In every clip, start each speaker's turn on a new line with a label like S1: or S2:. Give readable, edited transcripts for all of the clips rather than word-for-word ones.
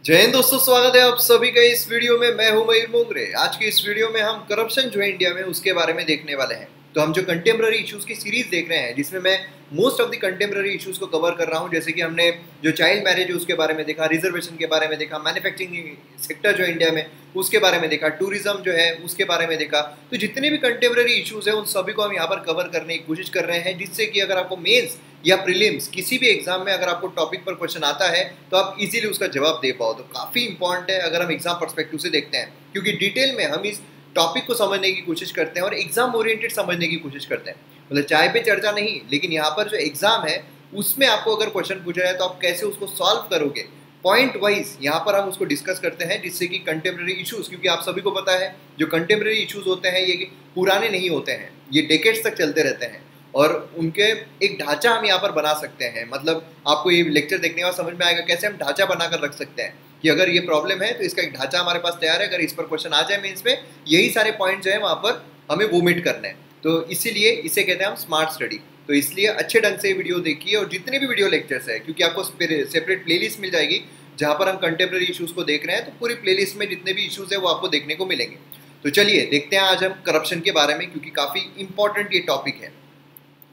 S1: जय हिंद दोस्तों, स्वागत है आप सभी का इस वीडियो में। मैं हूं मयूर मोंगरे। आज की इस वीडियो में हम करप्शन जो है इंडिया में उसके बारे में देखने वाले हैं। तो हम जो कंटेम्प्ररी इश्यूज की सीरीज देख रहे हैं, जिसमें मैं most of the contemporary issues को कवर कर रहा हूं। जैसे कि हमने जो चाइल्ड मैरिज है उसके बारे में देखा, रिजर्वेशन के बारे में देखा, मैन्युफैक्चरिंग सेक्टर जो इंडिया में उसके बारे में देखा, टूरिज्म जो है उसके बारे में देखा। तो जितने भी कंटेम्प्ररी इश्यूज है उन सभी को हम यहाँ पर कवर करने की कोशिश कर रहे हैं, जिससे कि अगर आपको मेंस या प्रीलिम्स किसी भी एग्जाम में अगर आपको टॉपिक पर क्वेश्चन आता है तो आप इजीली उसका जवाब दे पाओ। तो काफ़ी इंपॉर्टेंट है अगर हम एग्जाम पर्सपेक्टिव से देखते हैं, क्योंकि डिटेल में हम इस टॉपिक को समझने की कोशिश करते हैं और एग्जाम ओरिएंटेड समझने की कोशिश करते हैं। मतलब चाय पे चर्चा नहीं, लेकिन यहाँ पर जो एग्जाम है उसमें आपको अगर क्वेश्चन पूछा जाए तो आप कैसे उसको सॉल्व करोगे, पॉइंट वाइज यहाँ पर हम उसको डिस्कस करते हैं, जिससे कि कंटेम्प्रेरी इश्यूज, क्योंकि आप सभी को पता है जो कंटेम्प्रेरी इश्यूज होते हैं ये पुराने नहीं होते हैं, ये डेकेड्स तक चलते रहते हैं और उनके एक ढांचा हम यहाँ पर बना सकते हैं। मतलब आपको ये लेक्चर देखने के बाद समझ में आएगा कैसे हम ढांचा बनाकर रख सकते हैं कि अगर ये प्रॉब्लम है तो इसका एक ढांचा हमारे पास तैयार है, अगर इस पर क्वेश्चन आ जाए मेंस में, यही सारे पॉइंट जो है वहाँ पर हमें वोमिट करने हैं। तो इसीलिए इसे कहते हैं हम स्मार्ट स्टडी। तो इसलिए अच्छे ढंग से वीडियो देखिए और जितने भी वीडियो लेक्चर्स है, क्योंकि आपको सेपरेट प्लेलिस्ट मिल जाएगी जहाँ पर हम कंटेम्प्रेरी इशूज़ को देख रहे हैं, तो पूरी प्लेलिस्ट में जितने भी इशूज़ है वो आपको देखने को मिलेंगे। तो चलिए देखते हैं आज हम करप्शन के बारे में, क्योंकि काफ़ी इंपॉर्टेंट ये टॉपिक है।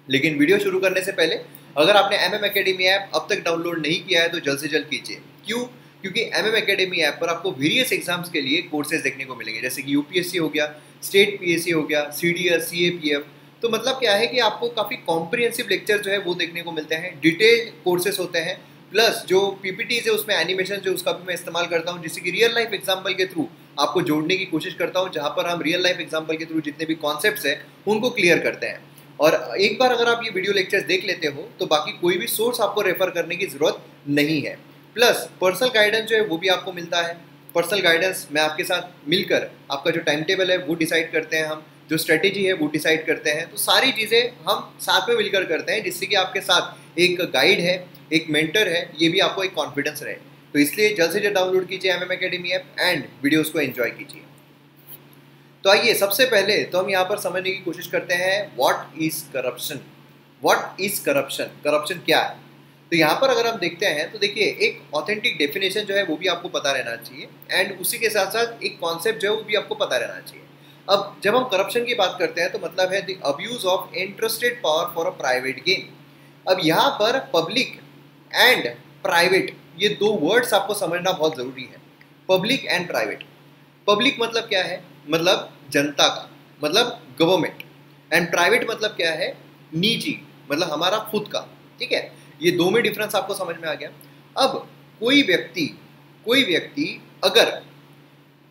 S1: लेकिन वीडियो शुरू करने से पहले अगर आपने MM Academy ऐप अब तक डाउनलोड नहीं किया है तो जल्द से जल्द कीजिए। क्यों? क्योंकि MM Academy ऐप पर आपको वेरियस एग्जाम्स के लिए कोर्सेज देखने को मिलेंगे, जैसे कि UPSC हो गया, स्टेट PSC हो गया, CDS, CAPF। तो मतलब क्या है कि आपको काफ़ी कॉम्प्रिहेंसिव लेक्चर जो है वो देखने को मिलते हैं, डिटेल्ड कोर्सेज होते हैं, प्लस जो PPTs है उसमें एनिमेशन जो उसका भी मैं इस्तेमाल करता हूँ, जिससे कि रियल लाइफ एग्जाम्पल के थ्रू आपको जोड़ने की कोशिश करता हूँ, जहाँ पर हम रियल लाइफ एग्जाम्पल के थ्रू जितने भी कॉन्सेप्ट्स हैं उनको क्लियर करते हैं। और एक बार अगर आप ये वीडियो लेक्चर्स देख लेते हो तो बाकी कोई भी सोर्स आपको रेफर करने की ज़रूरत नहीं है। प्लस पर्सनल गाइडेंस जो है वो भी आपको मिलता है। पर्सनल गाइडेंस में आपके साथ मिलकर आपका जो टाइम टेबल है वो डिसाइड करते हैं हम, जो स्ट्रेटेजी है वो डिसाइड करते हैं। तो सारी चीज़ें हम साथ में मिलकर करते हैं, जिससे कि आपके साथ एक गाइड है, एक मेंटर है, ये भी आपको एक कॉन्फिडेंस रहे। तो इसलिए जल्द से जल्द डाउनलोड कीजिए MM Academy app and videos को एंजॉय कीजिए। तो आइए सबसे पहले तो हम यहाँ पर समझने की कोशिश करते हैं what is corruption. What is corruption, corruption क्या है? तो यहाँ पर अगर हम देखते हैं तो देखिए एक ऑथेंटिक डेफिनेशन जो है वो भी आपको पता रहना चाहिए एंड उसी के साथ साथ एक कॉन्सेप्ट जो है वो भी आपको पता रहना चाहिए। अब जब हम करप्शन की बात करते हैं तो मतलब है the abuse of interested power for a private gain. अब यहाँ पर पब्लिक एंड प्राइवेट ये दो वर्ड्स आपको समझना बहुत ज़रूरी है। Public and private. पब्लिक मतलब क्या है? मतलब जनता का, मतलब गवर्नमेंट। एंड प्राइवेट मतलब क्या है? निजी, मतलब हमारा खुद का। ठीक है, ये दो में डिफरेंस आपको समझ में आ गया। अब कोई व्यक्ति अगर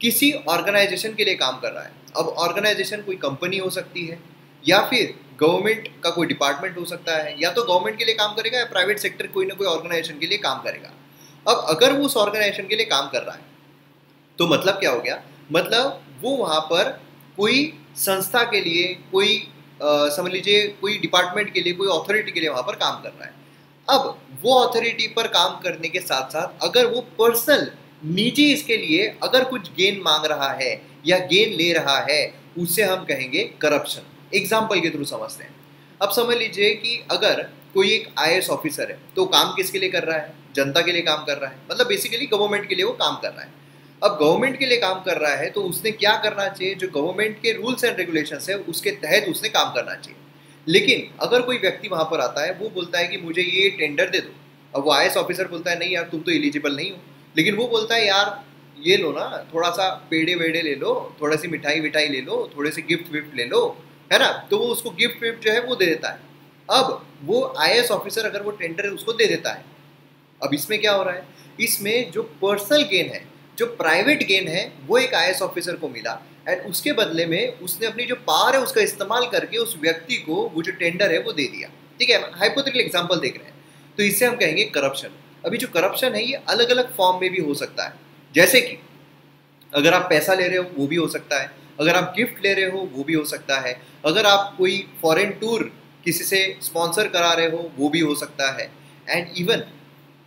S1: किसी ऑर्गेनाइजेशन के लिए काम कर रहा है, अब ऑर्गेनाइजेशन कोई कंपनी हो सकती है या फिर गवर्नमेंट का कोई डिपार्टमेंट हो सकता है, या तो गवर्नमेंट के लिए काम करेगा या प्राइवेट सेक्टर कोई ना कोई ऑर्गेनाइजेशन के लिए काम करेगा। अब अगर वो उस ऑर्गेनाइजेशन के लिए काम कर रहा है तो मतलब क्या हो गया? मतलब वो वहाँ पर कोई संस्था के लिए, कोई समझ लीजिए कोई डिपार्टमेंट के लिए, कोई अथॉरिटी के लिए वहाँ पर काम कर रहा है। अब वो अथॉरिटी पर काम करने के साथ साथ अगर वो पर्सनल निजी इसके लिए अगर कुछ गेन मांग रहा है या गेन ले रहा है, उसे हम कहेंगे करप्शन। एग्जाम्पल के थ्रू समझते हैं। अब समझ लीजिए कि अगर कोई एक IAS ऑफिसर है तो काम किसके लिए कर रहा है? जनता के लिए काम कर रहा है, मतलब बेसिकली गवर्नमेंट के लिए वो काम कर रहा है। अब गवर्नमेंट के लिए काम कर रहा है तो उसने क्या करना चाहिए? जो गवर्नमेंट के रूल्स एंड रेगुलेशंस है उसके तहत उसने काम करना चाहिए। लेकिन अगर कोई व्यक्ति वहाँ पर आता है, वो बोलता है कि मुझे ये टेंडर दे दो। अब वो IAS ऑफिसर बोलता है नहीं यार तुम तो एलिजिबल नहीं हो, लेकिन वो बोलता है यार ये लो ना, थोड़ा सा पेड़े वेड़े ले लो, थोड़ी सी मिठाई विठाई ले लो, थोड़े से गिफ्ट विफ्ट ले लो, है ना। तो वो उसको गिफ्ट विफ्ट जो है वो दे देता है। अब वो IAS ऑफिसर अगर वो टेंडर उसको दे देता है, अब इसमें क्या हो रहा है? इसमें जो पर्सनल गेन है, जो प्राइवेट गेन है, वो एक IAS ऑफिसर को मिला एंड उसके बदले में उसने अपनी जो पावर है उसका इस्तेमाल करके उस व्यक्ति को वो जो टेंडर है वो दे दिया। ठीक है, हाइपोथेटिकल एग्जांपल देख रहे हैं। तो इससे हम कहेंगे करप्शन। अभी जो करप्शन है ये अलग अलग फॉर्म में भी हो सकता है, जैसे कि अगर आप पैसा ले रहे हो वो भी हो सकता है, अगर आप गिफ्ट ले रहे हो वो भी हो सकता है, अगर आप कोई फॉरेन टूर किसी से स्पॉन्सर करा रहे हो वो भी हो सकता है, एंड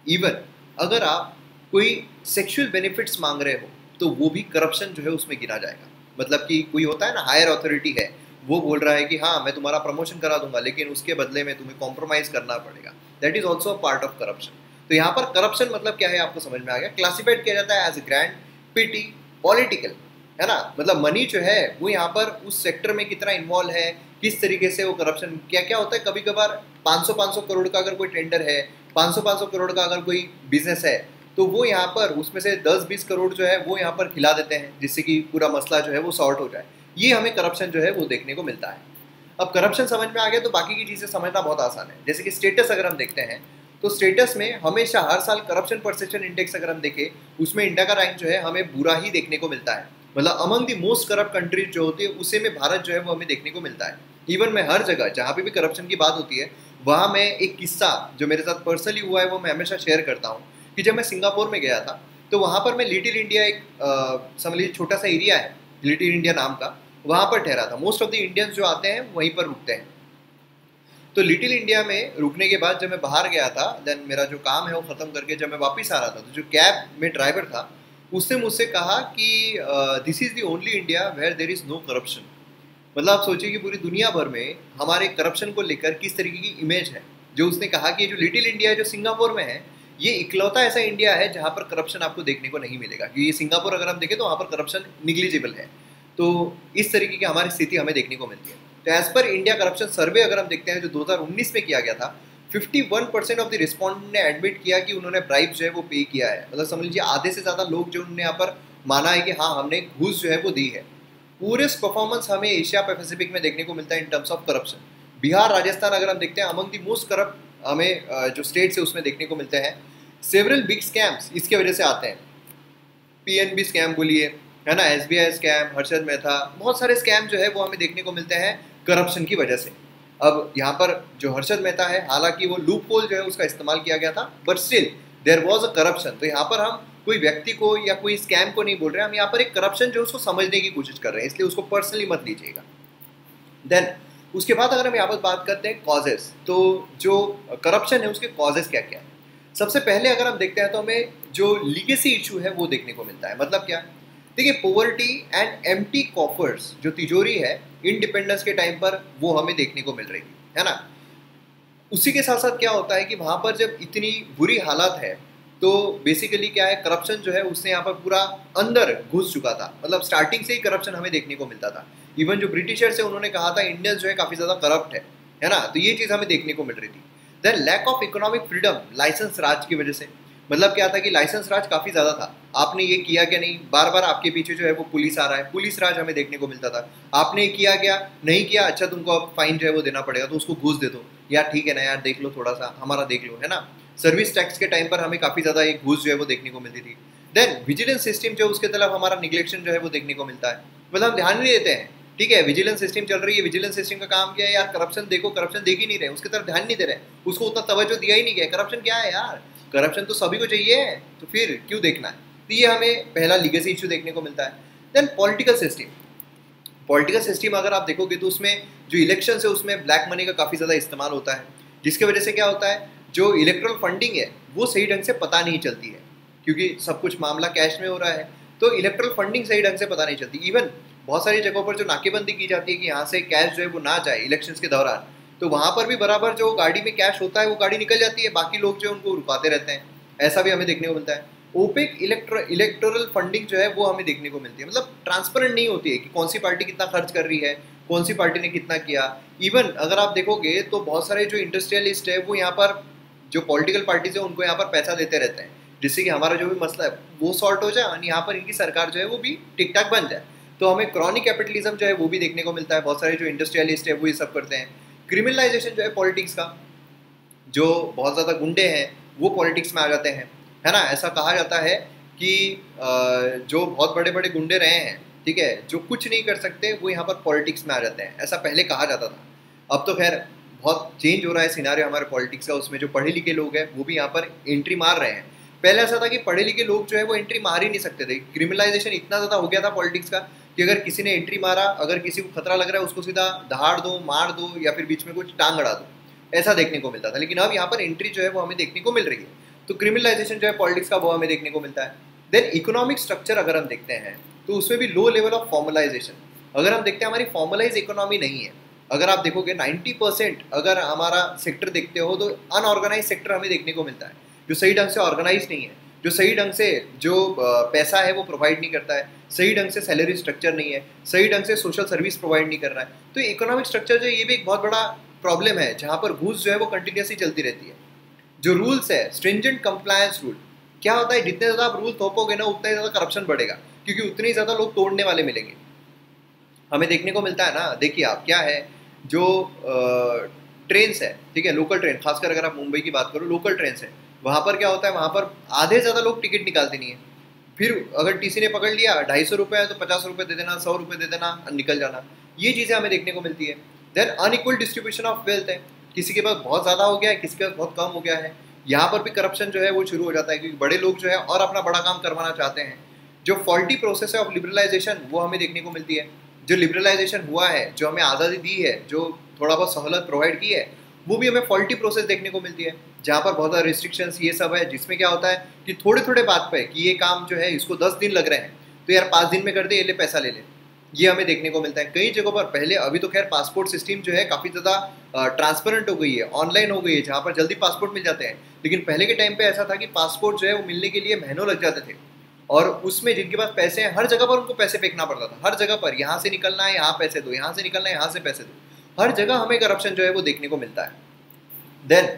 S1: इवन अगर आप कोई सेक्सुअल बेनिफिट्स मांग रहे हो तो वो भी करप्शन जो है उसमें गिना जाएगा। मतलब कि कोई होता है ना, हायर अथॉरिटी है, वो बोल रहा है कि हाँ मैं तुम्हारा प्रमोशन करा दूंगा लेकिन उसके बदले में तुम्हें कॉम्प्रोमाइज़ करना पड़ेगा, that is also a part of corruption. तो यहाँ पर करप्शन मतलब क्या है आपको समझ में आ गया। क्लासिफाइड किया जाता है एज ग्रैंड, पिटी, पॉलिटिकल, है ना। मतलब मनी जो है वो यहाँ पर उस सेक्टर में कितना इन्वॉल्व है, किस तरीके से वो करप्शन, क्या क्या होता है। कभी कभार 500 करोड़ का अगर कोई टेंडर है, 500 करोड़ का अगर कोई बिजनेस है, तो वो यहाँ पर उसमें से 10-20 करोड़ जो है वो यहाँ पर खिला देते हैं, जिससे कि पूरा मसला जो है वो सॉर्ट हो जाए। ये हमें करप्शन जो है वो देखने को मिलता है। अब करप्शन समझ में आ गया तो बाकी की चीज़ें समझना बहुत आसान है। जैसे कि स्टेटस अगर हम देखते हैं तो स्टेटस में हमेशा हर साल करप्शन परसेप्शन इंडेक्स अगर हम देखें, उसमें इंडिया का रैंक जो है हमें बुरा ही देखने को मिलता है। मतलब among the most corrupt countries जो होती है उसे में भारत जो है वो हमें देखने को मिलता है। इवन मैं हर जगह जहाँ पे भी करप्शन की बात होती है, वहाँ मैं एक किस्सा जो मेरे साथ पर्सनली हुआ है वो मैं हमेशा शेयर करता हूँ कि जब मैं सिंगापुर में गया था तो वहाँ पर मैं लिटिल इंडिया, एक समझ लीजिए छोटा सा एरिया है लिटिल इंडिया नाम का, वहाँ पर ठहरा था। मोस्ट ऑफ द इंडियंस जो आते हैं वहीं पर रुकते हैं। तो लिटिल इंडिया में रुकने के बाद जब मैं बाहर गया था, देन मेरा जो काम है वो ख़त्म करके जब मैं वापस आ रहा था, तो जो कैब में ड्राइवर था उसने मुझसे कहा कि this is the only India where there is no corruption. मतलब आप सोचिए कि पूरी दुनिया भर में हमारे करप्शन को लेकर किस तरीके की इमेज है। जो उसने कहा कि जो लिटिल इंडिया है जो सिंगापुर में है, ये इकलौता ऐसा इंडिया है जहाँ पर करप्शन आपको देखने को नहीं मिलेगा। क्योंकि सिंगापुर अगर हम देखें तो वहाँ पर करप्शन निग्लिजिबल है। तो इस तरीके की हमारी स्थिति हमें देखने को मिलती है। तो एज पर इंडिया करप्शन सर्वे अगर हम देखते हैं जो 2019 में किया गया था, 51% ऑफ द रिस्पॉन्डेंट ने एडमिट किया कि उन्होंने ब्राइब जो है वो पे किया है। मतलब समझ लीजिए आधे से ज़्यादा लोग जो उन्होंने यहाँ पर माना है कि हाँ हमने घूस जो है वो दी है। पूरेस्ट परफॉर्मेंस हमें एशिया पैसिफिक में देखने को मिलता है in terms of corruption. Bihar, Rajasthan अगर हम देखते हैं अमंग दी मोस्ट करप्ट हमें जो स्टेट्स है उसमें देखने को मिलते हैं। सेवरल बिग स्कैम्स इसके वजह से आते हैं। पीएनबी स्कैम बोलिए, है ना, एसबीआई स्कैम, हर्षद मेहता, बहुत सारे स्कैम जो है वो हमें देखने को मिलते हैं करप्शन की वजह से। अब यहाँ पर जो हर्षद मेहता है, हालांकि वो लूप होल जो है उसका इस्तेमाल किया गया था, but still there was a corruption. तो यहाँ पर हम कोई व्यक्ति को या कोई स्कैम को नहीं बोल रहे हैं, हम यहाँ पर एक करप्शन जो उसको समझने की कोशिश कर रहे हैं, इसलिए उसको पर्सनली मत लीजिएगा। देन उसके बाद अगर हम यहाँ पर बात करते हैं कॉजेस, तो जो करप्शन है उसके कॉजेस क्या क्या है। सबसे पहले अगर हम देखते हैं तो हमें जो लीगेसी इशू है वो देखने को मिलता है। मतलब क्या, देखिए पोवर्टी एंड एम्प्टी कॉफर्स, जो तिजोरी है इंडिपेंडेंस के टाइम पर वो हमें देखने को मिल रही है ना। उसी के साथ साथ क्या होता है कि वहाँ पर जब इतनी बुरी हालत है तो बेसिकली क्या है, करप्शन जो है उसने यहाँ पर पूरा अंदर घुस चुका था। मतलब स्टार्टिंग से ही करप्शन हमें देखने को मिलता था। इवन जो ब्रिटिशर्स है उन्होंने कहा था इंडियंस जो है काफ़ी ज़्यादा करप्ट है ना। तो ये चीज़ हमें देखने को मिल रही थी। Then lack of economic freedom, licence Raj की वजह से। मतलब क्या था कि लाइसेंस राज काफ़ी ज़्यादा था। आपने ये किया क्या नहीं, बार बार आपके पीछे जो है वो पुलिस आ रहा है, पुलिस राज हमें देखने को मिलता था। आपने किया क्या नहीं किया, अच्छा तुमको अब फाइन जो है वो देना पड़ेगा, तो उसको घूस दे दो, यार ठीक है ना यार देख लो थोड़ा सा हमारा देख लो, है ना। सर्विस टैक्स के टाइम पर हमें काफ़ी ज़्यादा एक घूस जो है वो देखने को मिलती थी। देन विजिलेंस सिस्टम जो उसके तरफ हमारा निगलेक्शन जो है वो देखने को मिलता है। मतलब हम ध्यान नहीं देते हैं, ठीक है विजिलेंस सिस्टम चल रही है, विजिलेंस सिस्टम का काम क्या है यार, करप्शन देखो, करप्शन देख ही नहीं रहे, उसकी तरफ ध्यान नहीं दे रहे, उसको उतना तवज्जो दिया ही नहीं गया। करप्शन क्या है यार, करप्शन तो सभी को चाहिए, तो फिर क्यों देखना है। तो ये हमें पहला लीगेसी इशू देखने को मिलता है। Then political system, political system अगर आप देखोगे तो उसमें जो इलेक्शन है उसमें ब्लैक मनी का काफ़ी ज़्यादा इस्तेमाल होता है, जिसकी वजह से क्या होता है जो इलेक्ट्रल फंडिंग है वो सही ढंग से पता नहीं चलती है, क्योंकि सब कुछ मामला कैश में हो रहा है, तो इलेक्ट्रल फंडिंग सही ढंग से पता नहीं चलती। इवन बहुत सारी जगहों पर जो नाकेबंदी की जाती है कि यहाँ से कैश जो है वो ना जाए इलेक्शंस के दौरान, तो वहाँ पर भी बराबर जो गाड़ी में कैश होता है वो गाड़ी निकल जाती है, बाकी लोग जो है उनको रुकाते रहते हैं। ऐसा भी हमें देखने को मिलता है। ओपेक इलेक्टोरल फंडिंग जो है वो हमें देखने को मिलती है। मतलब ट्रांसपेरेंट नहीं होती है कि कौन सी पार्टी कितना खर्च कर रही है, कौन सी पार्टी ने कितना किया। इवन अगर आप देखोगे तो बहुत सारे जो इंडस्ट्रियलिस्ट है वो यहाँ पर जो पॉलिटिकल पार्टीज है उनको यहाँ पर पैसा देते रहते हैं, जिससे कि हमारा जो भी मसला है वो सॉर्ट हो जाए और यहाँ पर इनकी सरकार जो है वो भी ठीक ठाक बन जाए। तो हमें क्रॉनिक कैपिटलिज्म जो है वो भी देखने को मिलता है। बहुत सारे जो इंडस्ट्रियलिस्ट है वो ये सब करते हैं। क्रिमिनलाइजेशन जो है पॉलिटिक्स का, जो बहुत ज़्यादा गुंडे हैं वो पॉलिटिक्स में आ जाते हैं, है ना। ऐसा कहा जाता है कि जो बहुत बड़े बड़े गुंडे रहे हैं, ठीक है, जो कुछ नहीं कर सकते वो यहाँ पर पॉलिटिक्स में आ जाते हैं, ऐसा पहले कहा जाता था। अब तो खैर बहुत चेंज हो रहा है सिनारियो हमारे पॉलिटिक्स का, उसमें जो पढ़े लिखे लोग हैं वो भी यहाँ पर एंट्री मार रहे हैं। पहले ऐसा था कि पढ़े लिखे लोग जो है वो एंट्री मार ही नहीं सकते थे। क्रिमिनलाइजेशन इतना ज़्यादा हो गया था पॉलिटिक्स का कि अगर किसी ने एंट्री मारा, अगर किसी को खतरा लग रहा है उसको सीधा दहाड़ दो, मार दो, या फिर बीच में कुछ टांग अड़ा दो, ऐसा देखने को मिलता था। लेकिन अब यहाँ पर एंट्री जो है वो हमें देखने को मिल रही है। तो क्रिमिनलाइजेशन जो है पॉलिटिक्स का वो हमें देखने को मिलता है। देन इकोनॉमिक स्ट्रक्चर अगर हम देखते हैं तो उसमें भी लो लेवल ऑफ फॉर्मलाइजेशन। अगर हम देखते हैं हमारी फॉर्मलाइज इकोनॉमी नहीं है। अगर आप देखोगे 90% अगर हमारा सेक्टर देखते हो तो अनऑर्गेनाइज सेक्टर हमें देखने को मिलता है। जो सही ढंग से ऑर्गेनाइज नहीं है, जो सही ढंग से जो पैसा है वो प्रोवाइड नहीं करता है, सही ढंग से सैलरी स्ट्रक्चर नहीं है, सही ढंग से सोशल सर्विस प्रोवाइड नहीं कर रहा है। तो इकोनॉमिक स्ट्रक्चर जो है ये भी एक बहुत बड़ा प्रॉब्लम है, जहाँ पर घूस जो है वो कंटिन्यूसली चलती रहती है। जो रूल्स है, स्ट्रिंजेंट कंप्लायंस रूल, क्या होता है, जितने ज़्यादा आप रूल थोपोगे ना उतना ही ज़्यादा करप्शन बढ़ेगा, क्योंकि उतने ही ज़्यादा लोग तोड़ने वाले मिलेंगे। हमें देखने को मिलता है ना, देखिए आप क्या है, जो ट्रेन्स है, ठीक है, लोकल ट्रेन, खासकर अगर आप मुंबई की बात करो, लोकल ट्रेन्स है, वहाँ पर क्या होता है, वहाँ पर आधे ज़्यादा लोग टिकट निकालते नहीं है। फिर अगर टीसी ने पकड़ लिया 250 रुपये है तो 50 रुपये दे देना, 100 रुपये दे देना, निकल जाना। ये चीज़ें हमें देखने को मिलती है। Then unequal distribution of wealth है, किसी के पास बहुत ज़्यादा हो गया है, किसी के पास बहुत कम हो गया है। यहाँ पर भी करप्शन जो है वो शुरू हो जाता है, क्योंकि बड़े लोग जो है और अपना बड़ा काम करवाना चाहते हैं। जो फॉल्टी प्रोसेस है ऑफ लिबरलाइजेशन वो हमें देखने को मिलती है। जो लिबरलाइजेशन हुआ है, जो हमें आज़ादी दी है, जो थोड़ा बहुत सहूलत प्रोवाइड की है, वो भी हमें फॉल्टी प्रोसेस देखने को मिलती है, जहाँ पर बहुत ज़्यादा रिस्ट्रिक्शंस ये सब है, जिसमें क्या होता है कि थोड़े थोड़े बात पे कि ये काम जो है इसको 10 दिन लग रहे हैं, तो यार 5 दिन में कर दे, ये ले पैसा ले ले। ये हमें देखने को मिलता है कई जगहों पर। पहले, अभी तो खैर पासपोर्ट सिस्टम जो है काफ़ी ज़्यादा ट्रांसपेरेंट हो गई है, ऑनलाइन हो गई है, जहाँ पर जल्दी पासपोर्ट मिल जाते हैं। लेकिन पहले के टाइम पे ऐसा था कि पासपोर्ट जो है वो मिलने के लिए महीनों लग जाते थे, और उसमें जिनके पास पैसे हैं हर जगह पर उनको पैसे फेंकना पड़ता था। हर जगह पर यहाँ से निकलना है यहाँ पैसे दो, यहाँ से निकलना है यहाँ से पैसे दो, हर जगह हमें करप्शन जो है वो देखने को मिलता है। देन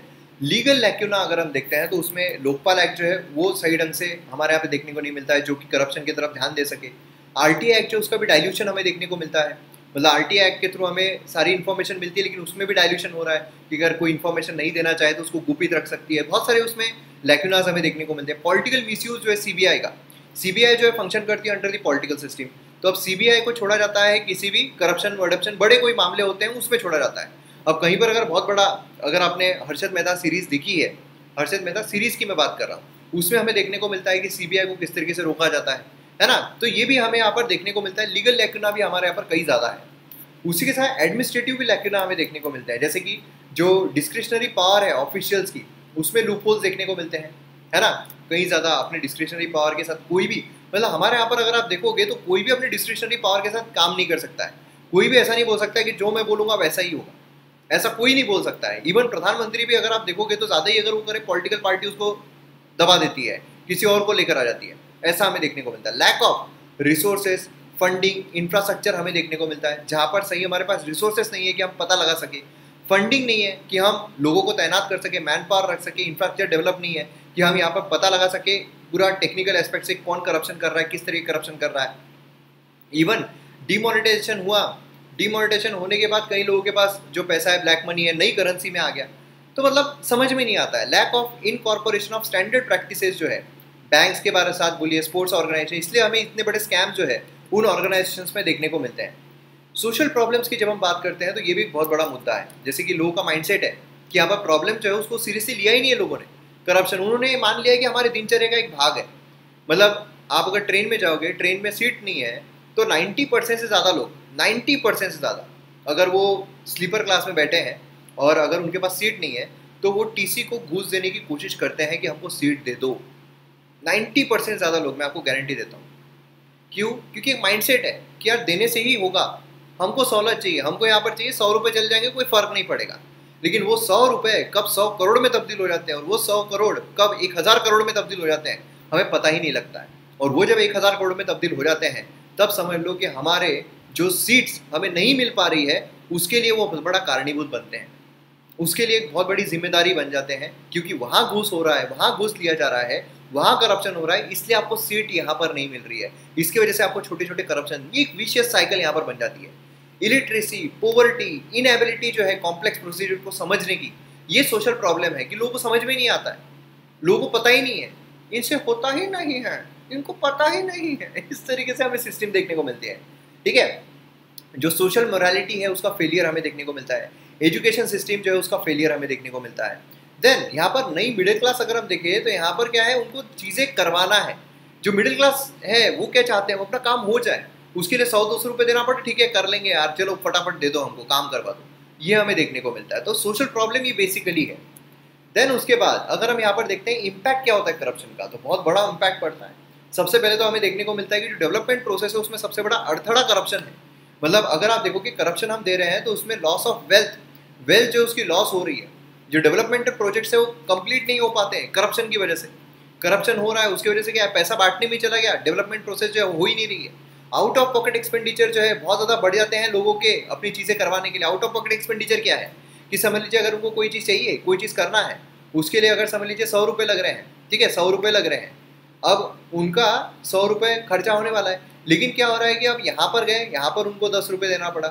S1: लीगल लैक्यूना अगर हम देखते हैं तो उसमें लोकपाल एक्ट जो है वो सही ढंग से हमारे यहाँ पे देखने को नहीं मिलता है, जो कि करप्शन की तरफ ध्यान दे सके। आरटीआई एक्ट जो उसका भी डाइल्यूशन हमें देखने को मिलता है, मतलब आरटीआई एक्ट के थ्रू हमें सारी इन्फॉर्मेशन मिलती है, लेकिन उसमें भी डाइल्यूशन हो रहा है कि अगर कोई इन्फॉर्मेशन नहीं देना चाहे तो उसको गुपित रख सकती है। बहुत सारे उसमें लैक्यूनाज हमें देखने को मिलते हैं। पॉलिटिकल मिसयूज जो है सीबीआई का, सीबीआई जो है फंक्शन करती है अंडर द पॉलिटिकल सिस्टम, तो अब सीबीआई को छोड़ा जाता है किसी भी करप्शन वडप्शन बड़े कोई मामले होते हैं उसमें छोड़ा जाता है। अब कहीं पर अगर बहुत बड़ा, अगर आपने हर्षद मेहता सीरीज देखी है, हर्षद मेहता सीरीज की मैं बात कर रहा हूँ, उसमें हमें देखने को मिलता है कि सीबीआई को किस तरीके से रोका जाता है ना। तो ये भी हमें यहाँ पर देखने को मिलता है। लीगल लैक्यूना भी हमारे यहाँ पर कई ज़्यादा है। उसी के साथ एडमिनिस्ट्रेटिव भी लैक्यूना हमें देखने को मिलता है, जैसे कि जो डिस्क्रिशनरी पावर है ऑफिशियल्स की, उसमें लूपहोल्स देखने को मिलते हैं, है ना। कहीं ज़्यादा अपने डिस्क्रिशनरी पावर के साथ कोई भी, मतलब हमारे यहाँ पर अगर आप देखोगे तो कोई भी अपने डिस्क्रिशनरी पावर के साथ काम नहीं कर सकता है। कोई भी ऐसा नहीं बोल सकता है कि जो मैं बोलूँगा वैसा ही होगा, ऐसा कोई नहीं बोल सकता है। इवन प्रधानमंत्री भी अगर आप देखोगे तो ज़्यादा ही अगर वो करे, पॉलिटिकल पार्टी उसको दबा देती है, किसी और को लेकर आ जाती है, ऐसा हमें देखने को मिलता है। Lack of resources, funding, infrastructure हमें देखने को मिलता है, जहाँ पर सही हमारे पास रिसोर्सेज नहीं है कि हम पता लगा सके, फंडिंग नहीं है कि हम लोगों को तैनात कर सके, मैन पावर रख सके, इंफ्रास्ट्रक्चर डेवलप नहीं है कि हम यहाँ पर पता लगा सके पूरा टेक्निकल एस्पेक्ट से कौन करप्शन कर रहा है, किस तरीके करप्शन कर रहा है। इवन डिमोनेटाइजेशन हुआ, डिमोनेटाइजेशन होने के बाद कई लोगों के पास जो पैसा है ब्लैक मनी है, नई करेंसी में आ गया, तो मतलब समझ में नहीं आता है। Lack of incorporation of standard practices जो है बैंक्स के बारे साथ बोलिए, स्पोर्ट्स ऑर्गेनाइजेशन, इसलिए हमें इतने बड़े स्कैम जो है उन ऑर्गेनाइजेशंस में देखने को मिलते हैं। सोशल प्रॉब्लम्स की जब हम बात करते हैं तो ये भी एक बहुत बड़ा मुद्दा है, जैसे कि लोगों का माइंडसेट है कि यहाँ पर प्रॉब्लम जो है उसको सीरियसली लिया ही नहीं है लोगों ने। करप्शन उन्होंने मान लिया कि हमारे दिनचर्या का एक भाग है। मतलब आप अगर ट्रेन में जाओगे, ट्रेन में सीट नहीं है तो 90% से ज़्यादा लोग, 90% से ज़्यादा, अगर वो स्लीपर क्लास में बैठे हैं और अगर उनके पास सीट नहीं है तो वो टीसी को घूस देने की कोशिश करते हैं कि हमको सीट दे दो। 90% ज़्यादा लोग, मैं आपको गारंटी देता हूँ। क्यों? क्योंकि एक माइंडसेट है कि यार देने से ही होगा, हमको सहूलत चाहिए, हमको यहाँ पर चाहिए 100 रुपये चल जाएंगे, कोई फ़र्क नहीं पड़ेगा। लेकिन वो 100 रुपये कब 100 करोड़ में तब्दील हो जाते हैं, और वो 100 करोड़ कब 1000 करोड़ में तब्दील हो जाते हैं, हमें पता ही नहीं लगता है। और वो जब 1000 करोड़ में तब्दील हो जाते हैं तब समझ लो कि हमारे जो सीट्स हमें नहीं मिल पा रही है उसके लिए वो बहुत बड़ा कारणीभूत बनते हैं, उसके लिए एक बहुत बड़ी जिम्मेदारी बन जाते हैं, क्योंकि वहाँ घूस हो रहा है, वहाँ घूस लिया जा रहा है, वहाँ करप्शन हो रहा है, इसलिए आपको सीट यहाँ पर नहीं मिल रही है। इसकी वजह से आपको छोटे छोटे करप्शन, ये एक विशियस साइकिल यहाँ पर बन जाती है। इलिटरेसी, पोवर्टी, इनएबिलिटी जो है कॉम्प्लेक्स प्रोसीजर को समझने की, ये सोशल प्रॉब्लम है कि लोगों को समझ में नहीं आता है, लोगों को पता ही नहीं है, इनसे होता ही नहीं है, इनको पता ही नहीं है। इस तरीके से हमें सिस्टम देखने को मिलती है, ठीक है। जो सोशल मोरालिटी है उसका फेलियर हमें देखने को मिलता है। एजुकेशन सिस्टम जो है उसका फेलियर हमें देखने को मिलता है। देन यहाँ पर नई मिडिल क्लास अगर हम देखें तो यहाँ पर क्या है, उनको चीज़ें करवाना है। जो मिडिल क्लास है वो क्या चाहते हैं, वो अपना काम हो जाए, उसके लिए 100-200 रुपये देना पड़े, ठीक है कर लेंगे यार, चलो फटाफट दे दो हमको, काम करवा दो, ये हमें देखने को मिलता है। तो सोशल प्रॉब्लम ये बेसिकली है। देन उसके बाद अगर हम यहाँ पर देखते हैं इम्पैक्ट क्या होता है करप्शन का, तो बहुत बड़ा इम्पैक्ट पड़ता है। सबसे पहले तो हमें देखने को मिलता है कि जो डेवलपमेंट प्रोसेस है उसमें सबसे बड़ा अड़थड़ा करप्शन है। मतलब अगर आप देखो कि करप्शन हम दे रहे हैं तो उसमें लॉस ऑफ वेल्थ, वेल्थ जो उसकी लॉस हो रही है, जो डेवलपमेंटल प्रोजेक्ट्स है वो कंप्लीट नहीं हो पाते हैं करप्शन की वजह से। करप्शन हो रहा है, उसकी वजह से क्या है, पैसा बांटने में चला गया, डेवलपमेंट प्रोसेस जो है हो ही नहीं रही है। आउट ऑफ पॉकेट एक्सपेंडिचर जो है बहुत ज़्यादा बढ़ जाते हैं लोगों के अपनी चीज़ें करवाने के लिए। आउट ऑफ पॉकेट एक्सपेंडिचर क्या है कि समझ लीजिए अगर उनको कोई चीज़ चाहिए, कोई चीज़ करना है, उसके लिए अगर समझ लीजिए 100 रुपये लग रहे हैं, ठीक है, 100 रुपये लग रहे हैं, अब उनका 100 रुपये खर्चा होने वाला है। लेकिन क्या हो रहा है कि अब यहाँ पर गए, यहाँ पर उनको 10 रुपये देना पड़ा,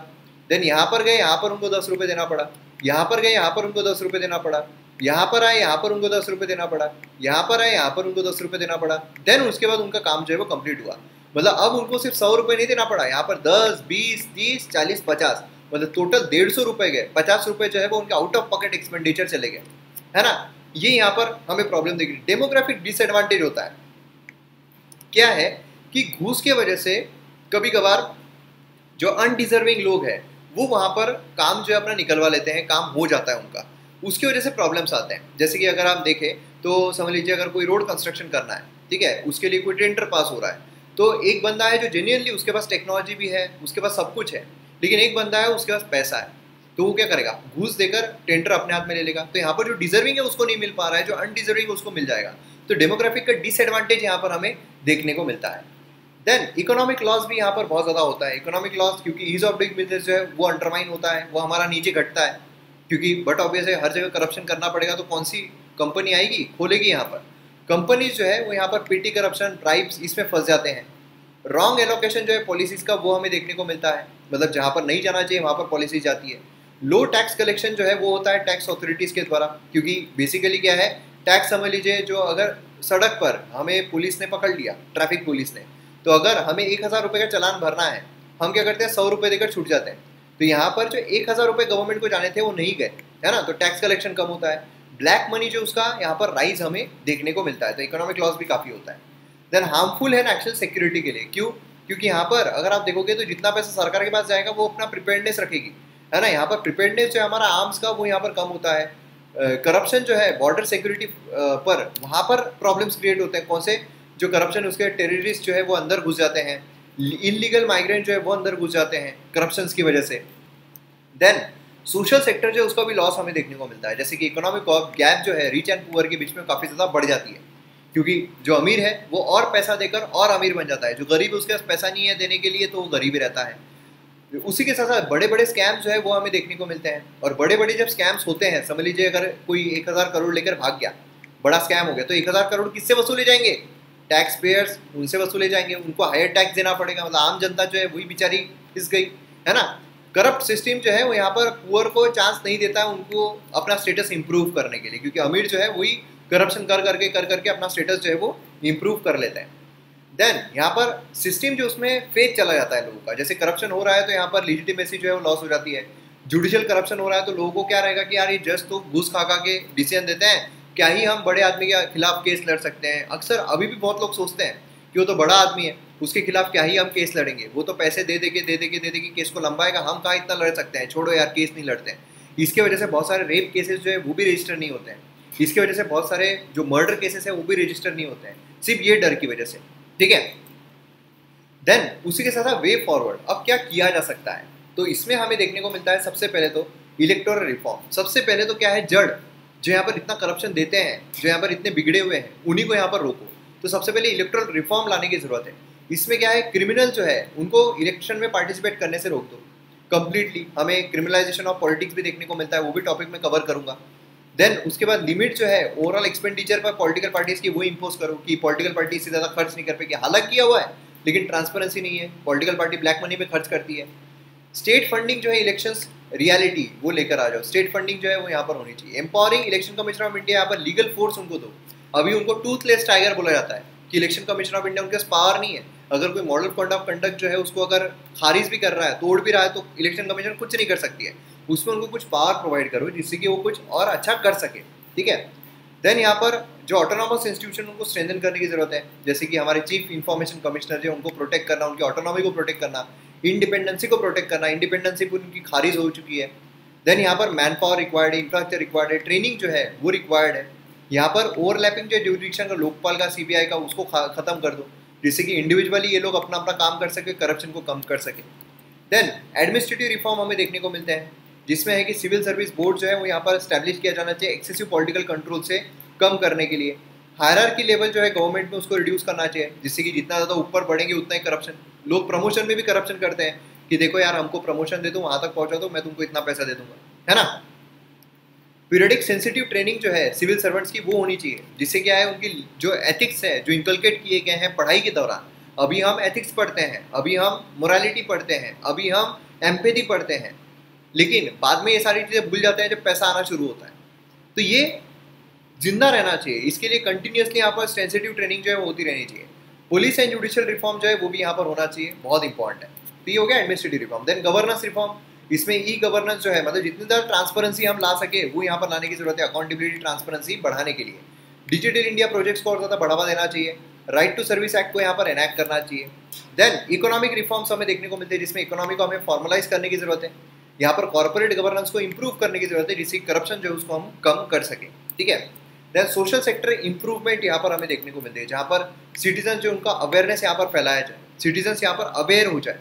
S1: देन यहाँ पर गए, यहाँ पर उनको 10 रुपये देना पड़ा, यहाँ पर गए, यहाँ पर उनको 10 रुपये देना पड़ा, यहाँ पर आए, यहाँ पर उनको 10 रुपये देना पड़ा, यहाँ पर आए, यहाँ पर उनको 10 रुपये देना पड़ा। देन उसके बाद उनका काम जो है वो कंप्लीट हुआ। मतलब अब उनको सिर्फ 100 रुपये नहीं देना पड़ा, यहाँ पर 10, 20, 30, 40, 50, मतलब टोटल 150 रुपये गए। 50 रुपये जो है वो उनके आउट ऑफ पॉकेट एक्सपेंडिचर चले गए, है ना। ये यहाँ पर हमें प्रॉब्लम दिख रही। डेमोग्राफिक डिसएडवांटेज होता है क्या है कि घूस के वजह से कभी कभार जो अनडिजर्विंग लोग हैं वो वहाँ पर काम जो है अपना निकलवा लेते हैं, काम हो जाता है उनका, उसकी वजह से प्रॉब्लम्स आते हैं। जैसे कि अगर आप देखें तो समझ लीजिए अगर कोई रोड कंस्ट्रक्शन करना है, ठीक है, उसके लिए कोई टेंडर पास हो रहा है, तो एक बंदा है जो जेन्युइनली उसके पास टेक्नोलॉजी भी है, उसके पास सब कुछ है, लेकिन एक बंदा है उसके पास पैसा है, तो वो क्या करेगा, घूस देकर टेंडर अपने हाथ में ले लेगा। तो यहाँ पर जो डिजर्विंग है उसको नहीं मिल पा रहा है, जो अनडिजर्विंग है उसको मिल जाएगा। तो डेमोग्राफिक का डिसएडवांटेज यहाँ पर हमें देखने को मिलता है। देन इकोनॉमिक लॉस भी यहाँ पर बहुत ज़्यादा होता है। इकोनॉमिक लॉस क्योंकि ईज ऑफ डूइंग बिजनेस जो है वो अंडरमाइन होता है, वो हमारा नीचे घटता है, क्योंकि बट ऑब्वियस है हर जगह करप्शन करना पड़ेगा, तो कौन सी कंपनी आएगी, खोलेगी यहाँ पर। कंपनीज जो है वो यहाँ पर पेटी करप्शन, ट्राइब्स, इसमें फंस जाते हैं। रॉन्ग एलोकेशन जो है पॉलिसीज का वो हमें देखने को मिलता है, मतलब जहाँ पर नहीं जाना चाहिए वहाँ पर पॉलिसी जाती है। लो टैक्स कलेक्शन जो है वो होता है टैक्स अथॉरिटीज़ के द्वारा, क्योंकि बेसिकली क्या है, टैक्स समझ लीजिए जो अगर सड़क पर हमें पुलिस ने पकड़ लिया, ट्रैफिक पुलिस ने, तो अगर हमें 1000 रुपये का चालान भरना है, हम क्या करते हैं 100 रुपये देकर छूट जाते हैं। तो यहाँ पर जो 1000 रुपये गवर्नमेंट को जाने थे वो नहीं गए, है ना, तो टैक्स कलेक्शन कम होता है। ब्लैक मनी जो उसका यहाँ पर राइज हमें देखने को मिलता है, तो इकोनॉमिक लॉस भी काफ़ी होता है। देन हार्मफुल है नेशनल सिक्योरिटी के लिए, क्यों, क्योंकि यहाँ पर अगर आप देखोगे तो जितना पैसा सरकार के पास जाएगा वो अपना प्रिपेयर्डनेस रखेगी, है ना। यहाँ पर प्रिपेयर्डनेस जो है हमारा आर्म्स का वो यहाँ पर कम होता है। करप्शन जो है बॉर्डर सिक्योरिटी पर, वहाँ पर प्रॉब्लम्स क्रिएट होते हैं। कौन से, जो करप्शन, उसके टेररिस्ट जो है वो अंदर घुस जाते हैं, इनलीगल माइग्रेंट जो है वो अंदर घुस जाते हैं करप्शन की वजह से। देन सोशल सेक्टर जो है उसका भी लॉस हमें देखने को मिलता है, जैसे कि इकोनॉमिक गैप जो है रिच एंड पुअर के बीच में काफ़ी ज़्यादा बढ़ जाती है, क्योंकि जो अमीर है वो और पैसा देकर और अमीर बन जाता है, जो गरीब है उसके पास पैसा नहीं है देने के लिए तो वो गरीब ही रहता है। उसी के साथ साथ बड़े बड़े स्कैम्स जो है वो हमें देखने को मिलते हैं। और बड़े बड़े जब स्कैम्स होते हैं, समझ लीजिए अगर कोई 1000 करोड़ लेकर भाग गया, बड़ा स्कैम हो गया, तो 1000 करोड़ किससे वसूले जाएंगे, टैक्स पेयर्स, उनसे वसूले जाएंगे, उनको हायर टैक्स देना पड़ेगा, मतलब आम जनता जो है वही बेचारी पिस गई, है ना। करप्ट सिस्टम जो है वो यहाँ पर पुअर को चांस नहीं देता है उनको अपना स्टेटस इंप्रूव करने के लिए, क्योंकि अमीर जो है वही करप्शन कर करके अपना स्टेटस जो है वो इम्प्रूव कर लेता है। देन यहाँ पर सिस्टम जो उसमें फेथ चला जाता है लोगों का, जैसे करप्शन हो रहा है तो यहाँ पर लिजिटिमेसी जो है वो लॉस हो जाती है। जुडिशियल करप्शन हो रहा है तो लोगों को क्या रहेगा कि यार ये जज तो घूस खा के डिसीजन देते हैं, क्या ही हम बड़े आदमी के खिलाफ केस लड़ सकते हैं। अक्सर अभी भी बहुत लोग सोचते हैं कि वो तो बड़ा आदमी है, उसके खिलाफ क्या ही हम केस लड़ेंगे, वो तो पैसे दे दे के केस को लंबाएगा, हम कहाँ इतना लड़ सकते हैं, छोड़ो यार केस नहीं लड़ते हैं। इसके वजह से बहुत सारे रेप केसेस जो है वो भी रजिस्टर नहीं होते हैं, इसके वजह से बहुत सारे जो मर्डर केसेस है वो भी रजिस्टर नहीं होते हैं, सिर्फ ये डर की वजह से, ठीक है। देन उसी के साथ वे फॉरवर्ड, अब क्या किया जा सकता है, तो इसमें हमें देखने को मिलता है सबसे पहले तो इलेक्टोरल रिफॉर्म। सबसे पहले तो क्या है, जड़ जो यहाँ पर इतना करप्शन देते हैं, जो यहाँ पर इतने बिगड़े हुए हैं, उन्हीं को यहाँ पर रोको। तो सबसे पहले इलेक्टोरल रिफॉर्म लाने की जरूरत है। इसमें क्या है, क्रिमिनल जो है उनको इलेक्शन में पार्टिसिपेट करने से रोक दो कंप्लीटली। हमें क्रिमिनलाइजेशन ऑफ पॉलिटिक्स भी देखने को मिलता है, वो भी टॉपिक में कवर करूंगा। देन उसके बाद लिमिट जो है ओवरऑल एक्सपेंडिचर पर पॉलिटिकल पार्टीज की वो इम्पोज करो कि पॉलिटिकल पार्टी इससे ज़्यादा खर्च नहीं कर पाएगी। हालांकि किया हुआ है लेकिन ट्रांसपेरेंसी नहीं है, पॉलिटिकल पार्टी ब्लैक मनी पे खर्च करती है। स्टेट फंडिंग जो है इलेक्शंस रियलिटी वो लेकर आ जाओ, स्टेट फंडिंग जो है वो यहाँ पर होनी चाहिए। Empowering election commissioner of India, यहाँ पर लीगल फोर्स उनको दो। अभी उनको टूथलेस टाइगर बोला जाता है कि इलेक्शन कमिश्नर ऑफ इंडिया उनके पास पावर नहीं है। अगर कोई मॉडल कोड ऑफ कंडक्ट जो है उसको अगर खारिज भी कर रहा है, तोड़ भी रहा है, तो इलेक्शन कमीशन कुछ नहीं कर सकती है, उसमें उनको कुछ पावर प्रोवाइड करो जिससे कि वो कुछ और अच्छा कर सके, ठीक है। देन यहाँ पर जो ऑटोनॉमस इंस्टीट्यूशन उनको स्ट्रेंथन करने की जरूरत है, जैसे कि हमारे चीफ इंफॉर्मेशन कमिश्नर जो उनको प्रोटेक्ट करना, उनकी ऑटोनॉमी को प्रोटेक्ट करना, इंडिपेंडेंसी को प्रोटेक्ट करना। इंडिपेंडेंसी भी उनकी खारिज हो चुकी है। देन यहाँ पर मैन पावर रिक्वायर्ड है, इंफ्रास्ट्रक्चर रिक्वायर्ड है, ट्रेनिंग जो है वो रिक्वायर्ड है। यहाँ पर ओवरलैपिंग जो ड्यूरिडिक्शन का लोकपाल का सीबीआई का उसको खत्म कर दो, जिससे कि इंडिविजुअली ये लोग अपना अपना काम कर सके, करप्शन को कम कर सके। देन एडमिनिस्ट्रेटिव रिफॉर्म हमें देखने को मिलते हैं जिसमें है कि सिविल सर्विस बोर्ड जो है वो यहाँ पर स्टैब्लिश किया जाना चाहिए एक्सेसिव पॉलिटिकल कंट्रोल से कम करने के लिए। हायरार्की लेवल जो है गवर्नमेंट में उसको रिड्यूस करना चाहिए, जिससे कि जितना ज़्यादा ऊपर बढ़ेंगे उतना ही करप्शन, लोग प्रमोशन में भी करप्शन करते हैं कि देखो यार हमको प्रमोशन दे दो, वहाँ तक पहुँचा दो, मैं तुमको इतना पैसा दे दूंगा, है ना। पीरियडिक सेंसिटिव ट्रेनिंग जो है सिविल सर्वेंट्स की वो होनी चाहिए, जिससे क्या है उनकी जो एथिक्स है जो इंकलकेट किए गए हैं पढ़ाई के दौरान, अभी हम एथिक्स पढ़ते हैं, अभी हम मोरालिटी पढ़ते हैं, अभी हम एम्पैथी पढ़ते हैं, लेकिन बाद में ये सारी चीज़ें भूल जाते हैं जब पैसा आना शुरू होता है। तो ये जिंदा रहना चाहिए, इसके लिए कंटिन्यूसली यहाँ पर सेंसिटिव ट्रेनिंग जो है वो होती रहनी चाहिए। पुलिस एंड जुडिशियल रिफॉर्म जो है वो भी यहाँ पर होना चाहिए, बहुत इंपॉर्टेंट है। तो ये हो गया administrative reform. Then governance reform, इसमें ई गवर्नेंस जो है मतलब जितनी ज़्यादा ट्रांसपेरेंसी हम ला सके वो यहाँ पर लाने की जरूरत है, अकाउंटेबिलिटी ट्रांसपेरेंसी बढ़ाने के लिए। डिजिटल इंडिया प्रोजेक्ट्स को और ज़्यादा बढ़ावा देना चाहिए, राइट टू सर्विस एक्ट को यहाँ पर एनैक्ट करना चाहिए। देन इकोनॉमिक रिफॉर्म्स हमें देखने को मिलते हैं, जिसमें इकोनॉमी को हमें फॉर्मलाइज करने की जरूरत है, यहाँ पर कॉर्पोरेट गवर्नेंस को इंप्रूव करने की जरूरत है, जिससे करप्शन जो है उसको हम कम कर सकें, ठीक है। देन सोशल सेक्टर इंप्रूवमेंट यहाँ पर हमें देखने को मिलते हैं, जहाँ पर सिटीजन जो उनका अवेयरनेस यहाँ पर फैलाया जाए, सिटीजन्स यहाँ पर अवेयर हो जाए,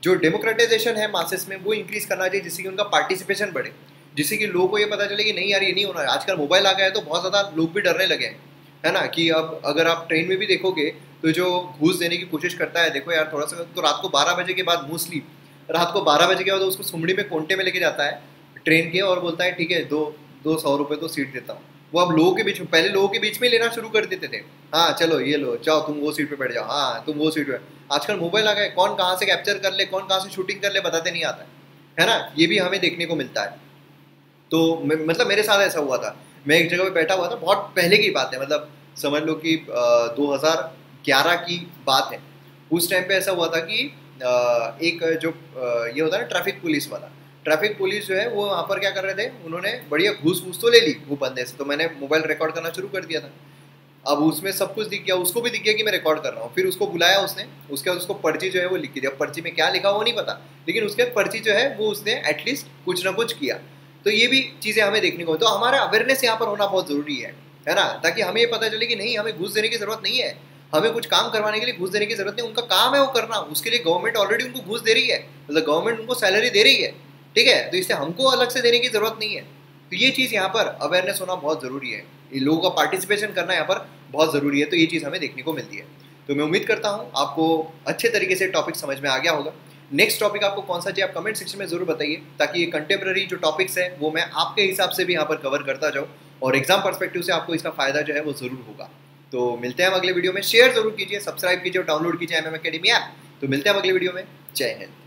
S1: जो डेमोक्रेटाइजेशन है मासेस में वो इंक्रीज करना चाहिए, जिससे कि उनका पार्टिसिपेशन बढ़े, जिससे कि लोगों को ये पता चले कि नहीं यार ये नहीं होना है। आजकल मोबाइल आ गया है तो बहुत ज़्यादा लोग भी डरने लगे हैं, है ना, कि अब अगर आप ट्रेन में भी देखोगे तो जो घूस देने की कोशिश करता है, देखो यार थोड़ा सा, तो रात को 12 बजे के बाद मोस्टली रात को 12 बजे के बाद उसको सुमड़ी में कोंटे में लेके जाता है ट्रेन के, और बोलता है ठीक है 200 रुपये तो सीट देता हूँ। वो अब लोगों के बीच में, पहले लोगों के बीच में लेना शुरू कर देते थे, हाँ चलो ये लो, जाओ तुम वो सीट पे बैठ जाओ, हाँ तुम वो सीट पे। आजकल मोबाइल आ गए, कौन कहाँ से कैप्चर कर ले, कौन कहाँ से शूटिंग कर ले बताते नहीं आता है ना, ये भी हमें देखने को मिलता है। तो मतलब मेरे साथ ऐसा हुआ था, मैं एक जगह पे बैठा हुआ था, बहुत पहले की बात है, मतलब समझ लो कि 2011 की बात है। उस टाइम पे ऐसा हुआ था कि एक जो ये होता है ना ट्रैफिक पुलिस वाला, ट्रैफिक पुलिस जो है वो वहाँ पर क्या कर रहे थे, उन्होंने बढ़िया घूस तो ले ली वो बंदे से, तो मैंने मोबाइल रिकॉर्ड करना शुरू कर दिया था। अब उसमें सब कुछ दिख गया, उसको भी दिख गया कि मैं रिकॉर्ड कर रहा हूँ। फिर उसको बुलाया उसने, उसके बाद उसको पर्ची जो है वो लिख के दिया, पर्ची में क्या लिखा वो नहीं पता, लेकिन उसके पर्ची जो है वो उसने एटलीस्ट कुछ ना कुछ किया। तो ये भी चीज़ें हमें देखने को, तो हमारा अवेयरनेस यहाँ पर होना बहुत ज़रूरी है ना, ताकि हमें ये पता चले कि नहीं हमें घूस देने की ज़रूरत नहीं है, हमें कुछ काम करवाने के लिए घूस देने की ज़रूरत नहीं, उनका काम है वो करना, उसके लिए गवर्नमेंट ऑलरेडी उनको घूस दे रही है, मतलब गवर्नमेंट उनको सैलरी दे रही है, ठीक है, तो इससे हमको अलग से देने की ज़रूरत नहीं है। तो ये चीज़ यहाँ पर अवेयरनेस होना बहुत ज़रूरी है, लोगों का पार्टिसिपेशन करना यहाँ पर बहुत ज़रूरी है, तो ये चीज़ हमें देखने को मिलती है। तो मैं उम्मीद करता हूँ आपको अच्छे तरीके से टॉपिक समझ में आ गया होगा। नेक्स्ट टॉपिक आपको कौन सा चाहिए आप कमेंट सेक्शन में ज़रूर बताइए, ताकि ये कंटेम्प्रेरी जो टॉपिक्स है वो मैं आपके हिसाब से भी यहाँ पर कवर करता जाऊँ, और एग्जाम पर्सपेक्टिव से आपको इसका फ़ायदा जो है वो ज़रूर होगा। तो मिलते हैं हम अगले वीडियो में, शेयर जरूर कीजिए, सब्सक्राइब कीजिए और डाउनलोड कीजिए MM Academy ऐप। तो मिलते हैं हम अगले वीडियो में, जय हिंद।